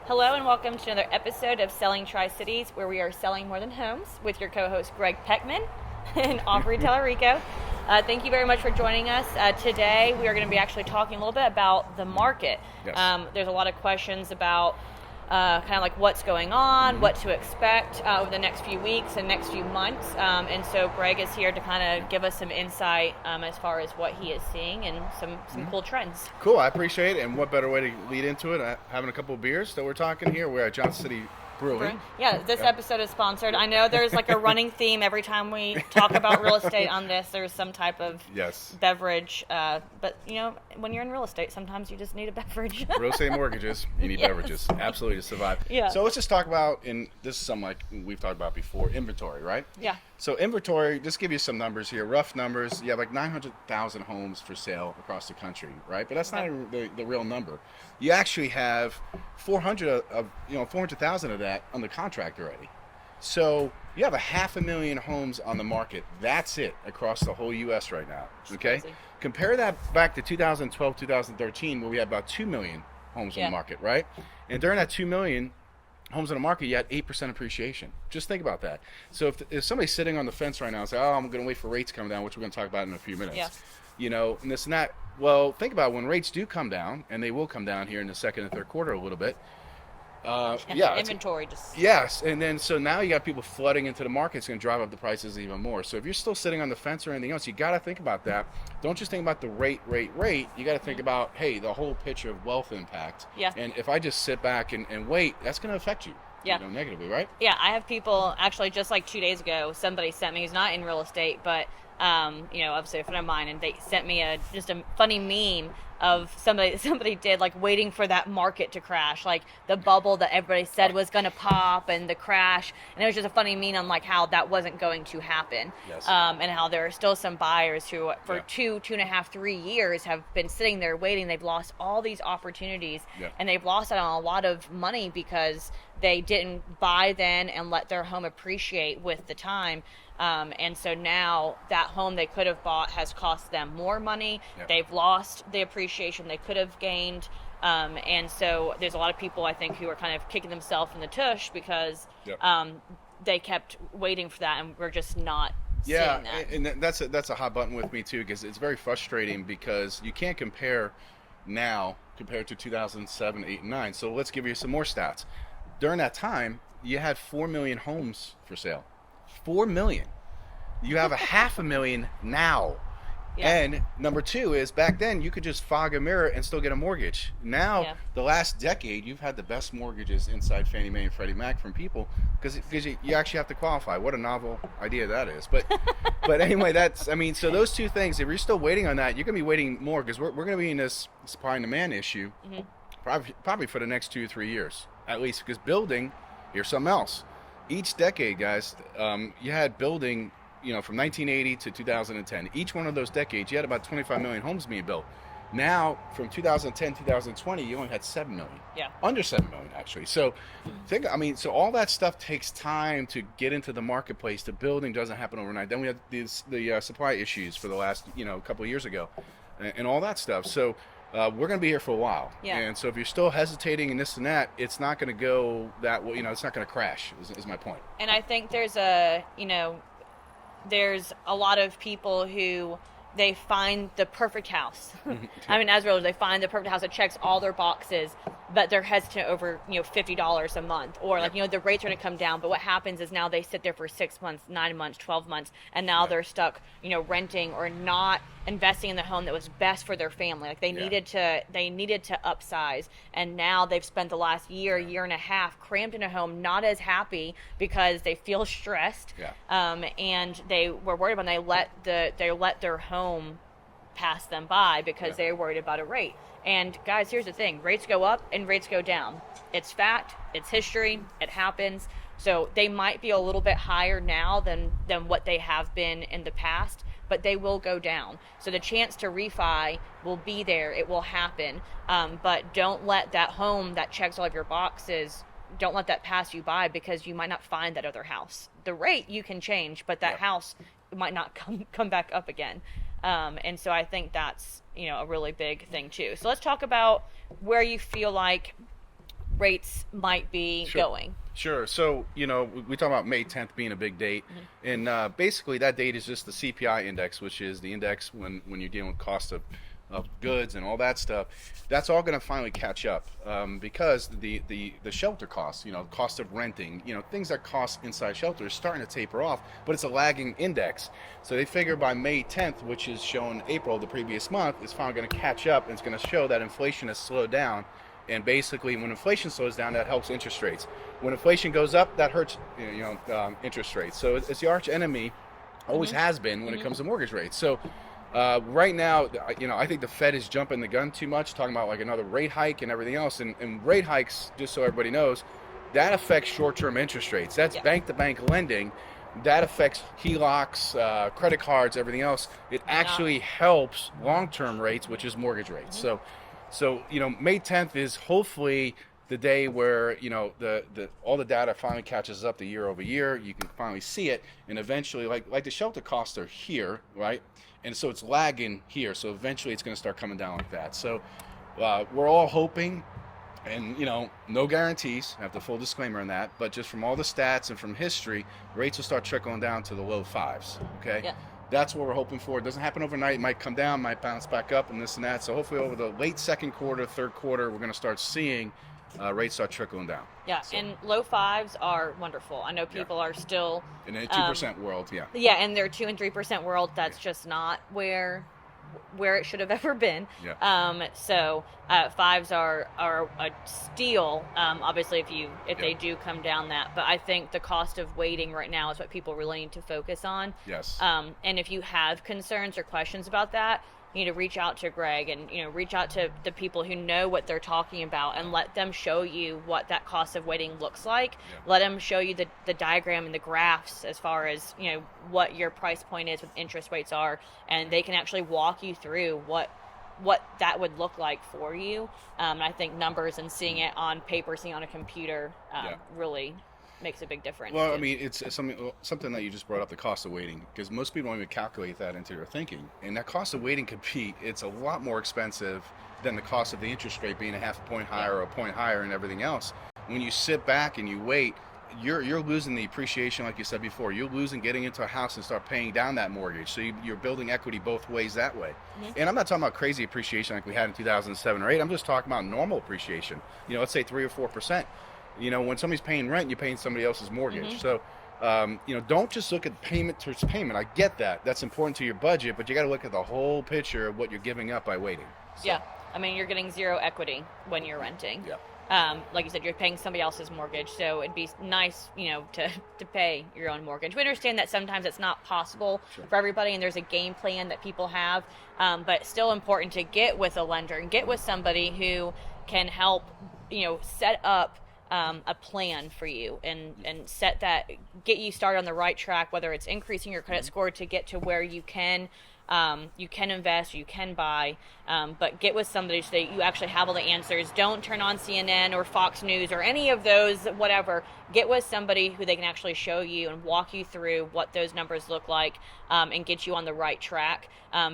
Hello and welcome to another episode of Selling Tri-Cities, where we are selling more than homes with your co-host Gregg Pechmann and Aubrey Tellerico. Thank you very much for joining us. Today we are going to be actually talking a little bit about the market. Yes. There's a lot of questions about kind of like what's going on, what to expect over the next few weeks and next few months. And so Gregg is here to kind of give us some insight as far as what he is seeing and some cool trends. Cool, I appreciate it. And what better way to lead into it? Having a couple of beers that we're talking here. We're at Johnson City Brewing. Yeah, this episode is sponsored. I know there's like a running theme every time we talk about real estate on this. There's some type of beverage. But, you know, when you're in real estate, sometimes you just need a beverage. Real estate mortgages, you need beverages. Absolutely, to survive. Yeah. So let's just talk about, and this is something like we've talked about before, inventory, right? Yeah. So inventory, just give you some numbers here, rough numbers. You have like 900,000 homes for sale across the country, right? But that's not the real number. You actually have 400,000 of that on the contract already. So you have 500,000 homes on the market. That's it across the whole U.S. right now. Okay. Crazy. Compare that back to 2012, 2013, where we had about 2 million homes on the market, right? And during that 2 million homes on the market, you had 8% appreciation. Just think about that. So if somebody's sitting on the fence right now and say, "Oh, I'm going to wait for rates to come down," which we're going to talk about in a few minutes, you know, and this and that. Well, think about when rates do come down, and they will come down here in the second and third quarter a little bit. Inventory just. Yes, and then so now you got people flooding into the market. It's going to drive up the prices even more. So if you're still sitting on the fence or anything else, you got to think about that. Don't just think about the rate. You got to think about, hey, the whole picture of wealth impact. Yeah. And if I just sit back and wait, that's going to affect you. Yeah. You know, negatively, right? Yeah, I have people, actually just like 2 days ago, somebody sent me, who's not in real estate, but, you know, obviously a friend of mine, and they sent me just a funny meme of somebody did, like, waiting for that market to crash, like the bubble that everybody said was going to pop and the crash, and it was just a funny meme on like how that wasn't going to happen. Yes. And how there are still some buyers who for 2.5, 3 years have been sitting there waiting. They've lost all these opportunities, and they've lost out on a lot of money because they didn't buy then and let their home appreciate with the time. And so now that home they could have bought has cost them more money. They've lost the appreciation they could have gained. And so there's a lot of people, I think, who are kind of kicking themselves in the tush because they kept waiting for that, and we're just not seeing that. And that's a hot button with me too, because it's very frustrating because you can't compare now compared to 2007, 8, and 9. So let's give you some more stats. During that time, you had 4 million homes for sale. 4 million. You have 500,000 now. And number two is, back then you could just fog a mirror and still get a mortgage. Now, the last decade, you've had the best mortgages inside Fannie Mae and Freddie Mac from people because you actually have to qualify. What a novel idea that is. But anyway, so those two things, if you're still waiting on that, you're going to be waiting more because we're going to be in this supply and demand issue probably for the next 2 or 3 years, at least, because building, here's something else. Each decade, guys, you had building, you know, from 1980 to 2010. Each one of those decades, you had about 25 million homes being built. Now, from 2010 to 2020, you only had 7 million. Under 7 million, actually. So, so all that stuff takes time to get into the marketplace. The building doesn't happen overnight. Then we had the supply issues for the last, couple of years ago, and all that stuff. So, we're going to be here for a while. And so if you're still hesitating and this and that, it's not going to go that way. It's not going to crash, is my point. And I think there's a lot of people who they find the perfect house. I mean, as realtors, they find the perfect house that checks all their boxes, but they're hesitant over, $50 a month, or the rates are going to come down. But what happens is now they sit there for 6 months, 9 months, 12 months, and now they're stuck, renting or not investing in the home that was best for their family. Like they needed to upsize, and now they've spent the last year and a half cramped in a home, not as happy because they feel stressed, and they were worried about. They let their home pass them by because they were worried about a rate. And guys, here's the thing: rates go up and rates go down. It's fact. It's history. It happens. So they might be a little bit higher now than what they have been in the past, but they will go down. So the chance to refi will be there. It will happen. But don't let that home that checks all of your boxes, don't let that pass you by because you might not find that other house. The rate you can change, but that house might not come back up again. And so I think that's, a really big thing too. So let's talk about where you feel like rates might be going. Sure. So, we talk about May 10th being a big date. And basically that date is just the CPI index, which is the index when you're dealing with cost of goods and all that stuff. That's all going to finally catch up because the shelter costs, cost of renting, things that cost inside shelter is starting to taper off, but it's a lagging index. So they figure by May 10th, which is shown April, the previous month, it's finally going to catch up, and it's going to show that inflation has slowed down. And basically, when inflation slows down, that helps interest rates. When inflation goes up, that hurts, interest rates. So it's the arch enemy, always has been when it comes to mortgage rates. So right now, I think the Fed is jumping the gun too much, talking about like another rate hike and everything else. And rate hikes, just so everybody knows, that affects short-term interest rates. That's bank-to-bank lending. That affects HELOCs, credit cards, everything else. It actually helps long-term rates, which is mortgage rates. So May 10th is hopefully the day where all the data finally catches up to year over year. You can finally see it, and eventually, like the shelter costs are here, right? And so it's lagging here. So eventually, it's going to start coming down like that. So we're all hoping, and no guarantees. I have the full disclaimer on that, but just from all the stats and from history, rates will start trickling down to the low fives. Okay. Yeah. That's what we're hoping for. It doesn't happen overnight. It might come down, might bounce back up, and this and that. So hopefully over the late second quarter, third quarter, we're going to start seeing rates start trickling down. Yeah, so. And low fives are wonderful. I know people are still... In a 2% world, yeah. Yeah, in their 2 and 3% world, that's just not where it should have ever been. Yeah. So fives are a steal, obviously, if they do come down that. But I think the cost of waiting right now is what people really need to focus on. Yes. And if you have concerns or questions about that, you need to reach out to Gregg and reach out to the people who know what they're talking about and let them show you what that cost of waiting looks like. Let them show you the diagram and the graphs as far as what your price point is, what interest rates are, and they can actually walk you through what that would look like for you. And I think numbers and seeing it on paper, seeing it on a computer really makes a big difference. Well, I mean, it's something that you just brought up, the cost of waiting, because most people don't even calculate that into their thinking. And that cost of waiting it's a lot more expensive than the cost of the interest rate being a half a point higher or a point higher and everything else. When you sit back and you wait, you're losing the appreciation, like you said before. You're losing getting into a house and start paying down that mortgage. So you're building equity both ways that way. Mm-hmm. And I'm not talking about crazy appreciation like we had in 2007 or 8. I'm just talking about normal appreciation. Let's say 3 or 4%. When somebody's paying rent, you're paying somebody else's mortgage. Mm-hmm. So, don't just look at payment towards payment. I get that. That's important to your budget, but you got to look at the whole picture of what you're giving up by waiting. So. Yeah. I mean, you're getting zero equity when you're renting. Yeah. Like you said, you're paying somebody else's mortgage, so it'd be nice, to pay your own mortgage. We understand that sometimes it's not possible for everybody, and there's a game plan that people have, but it's still important to get with a lender and get with somebody who can help, set up a plan for you and get you started on the right track, whether it's increasing your credit score to get to where you can invest, you can buy, but get with somebody so that you actually have all the answers. Don't turn on CNN or Fox News or any of those, whatever. Get with somebody who they can actually show you and walk you through what those numbers look like, and get you on the right track,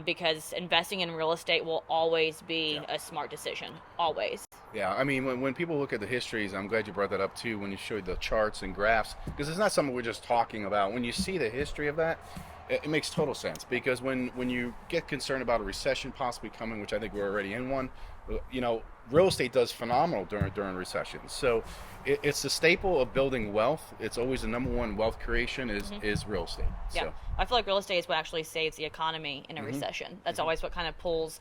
because investing in real estate will always be a smart decision, always. Yeah, I mean, when people look at the histories, I'm glad you brought that up too, when you showed the charts and graphs, because it's not something we're just talking about. When you see the history of that, it makes total sense, because when you get concerned about a recession possibly coming, which I think we're already in one, real estate does phenomenal during recessions. So it's the staple of building wealth. It's always the number one wealth creation is real estate. Yeah, so. I feel like real estate is what actually saves the economy in a recession. That's always what kind of pulls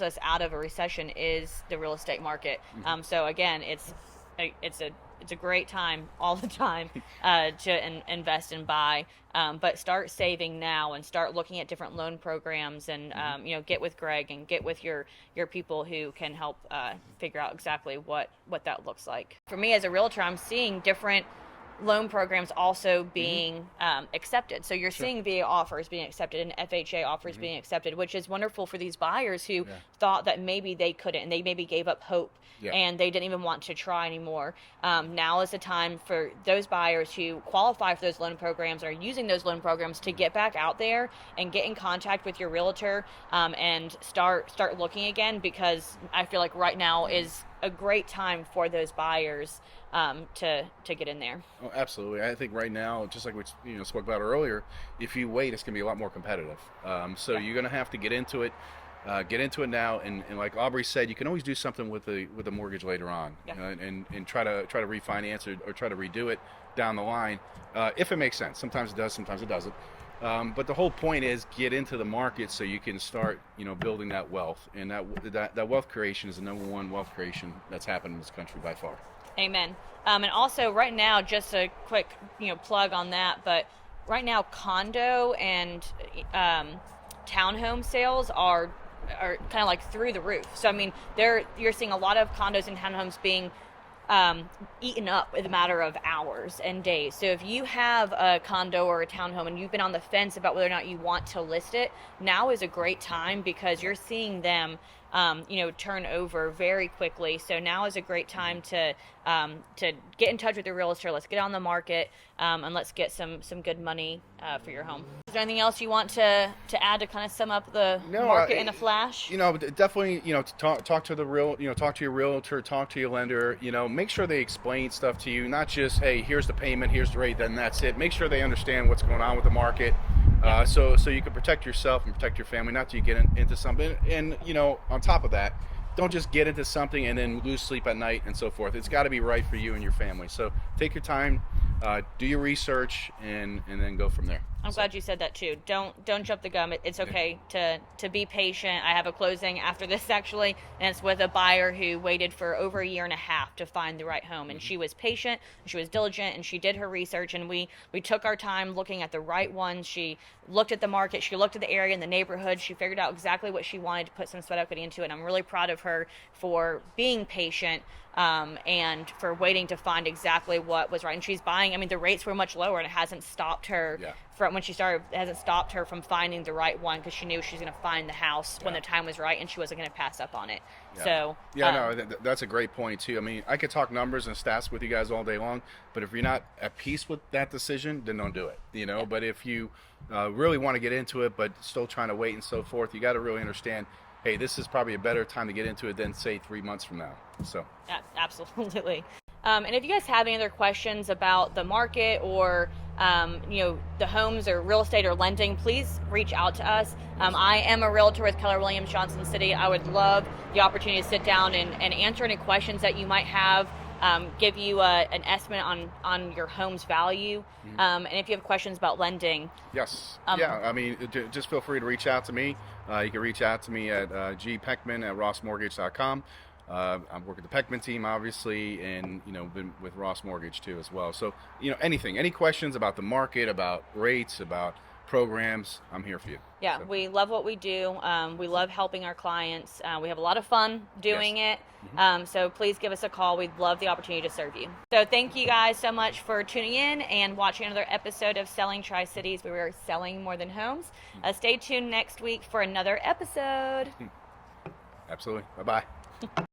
us out of a recession is the real estate market. So again, it's a great time all the time to invest and buy, but start saving now and start looking at different loan programs and get with Gregg and get with your people who can help figure out exactly what that looks like. For me as a realtor, I'm seeing different loan programs also being accepted. So you're seeing VA offers being accepted and FHA offers being accepted, which is wonderful for these buyers who thought that maybe they couldn't, and they maybe gave up hope and they didn't even want to try anymore. Now is the time for those buyers who qualify for those loan programs or are using those loan programs to get back out there and get in contact with your realtor, and start looking again, because I feel like right now is a great time for those buyers to get in there. Oh, absolutely. I think right now, just like we spoke about earlier, if you wait, it's going to be a lot more competitive. So you're going to have to get into it. Get into it now, and like Aubrey said, you can always do something with the mortgage later on, and try to refinance or try to redo it down the line, if it makes sense. Sometimes it does, sometimes it doesn't. But the whole point is get into the market so you can start, building that wealth, and that wealth creation is the number one wealth creation that's happened in this country by far. Amen. And also, right now, just a quick plug on that, but right now, condo and townhome sales are kind of like through the roof. So I mean, you're seeing a lot of condos and townhomes being eaten up in a matter of hours and days. So if you have a condo or a townhome and you've been on the fence about whether or not you want to list it, now is a great time because you're seeing them turn over very quickly. So now is a great time to get in touch with your realtor. Let's get on the market, and let's get some good money for your home. Is there anything else you want to add to kind of sum up the market in a flash? Definitely, talk to talk to your realtor, talk to your lender. Make sure they explain stuff to you, not just, hey, here's the payment, here's the rate, then that's it. Make sure they understand what's going on with the market. So you can protect yourself and protect your family, not that you get into something. And, on top of that, don't just get into something and then lose sleep at night and so forth. It's got to be right for you and your family. So take your time, do your research, and then go from there. I'm glad you said that too. Don't jump the gun. It's okay to be patient. I have a closing after this actually, and it's with a buyer who waited for over a year and a half to find the right home. And she was patient, she was diligent, and she did her research. And we took our time looking at the right ones. She looked at the market, she looked at the area and the neighborhood. She figured out exactly what she wanted to put some sweat equity into it. And I'm really proud of her for being patient and for waiting to find exactly what was right. And she's buying. I mean, the rates were much lower, and it hasn't stopped her from when she started. It hasn't stopped her from finding the right one because she knew she was going to find the house when the time was right, and she wasn't going to pass up on it. So that's a great point too. I mean, I could talk numbers and stats with you guys all day long, but if you're not at peace with that decision, then don't do it. But if you really want to get into it, but still trying to wait and so forth, you got to really understand, hey, this is probably a better time to get into it than, say, 3 months from now. So absolutely. And if you guys have any other questions about the market or the homes or real estate or lending, please reach out to us. I am a realtor with Keller Williams Johnson City. I would love the opportunity to sit down and answer any questions that you might have, give you an estimate on your home's value, and if you have questions about lending. Yes. I mean, just feel free to reach out to me. You can reach out to me at gpechmann@rossmortgage.com. I'm working the Pechmann team, obviously, and been with Ross Mortgage too as well. So any questions about the market, about rates, about programs, I'm here for you. Yeah, so. We love what we do. We love helping our clients. We have a lot of fun doing it. So please give us a call. We'd love the opportunity to serve you. So thank you guys so much for tuning in and watching another episode of Selling Tri-Cities, where we are selling more than homes. Stay tuned next week for another episode. Absolutely. Bye-bye.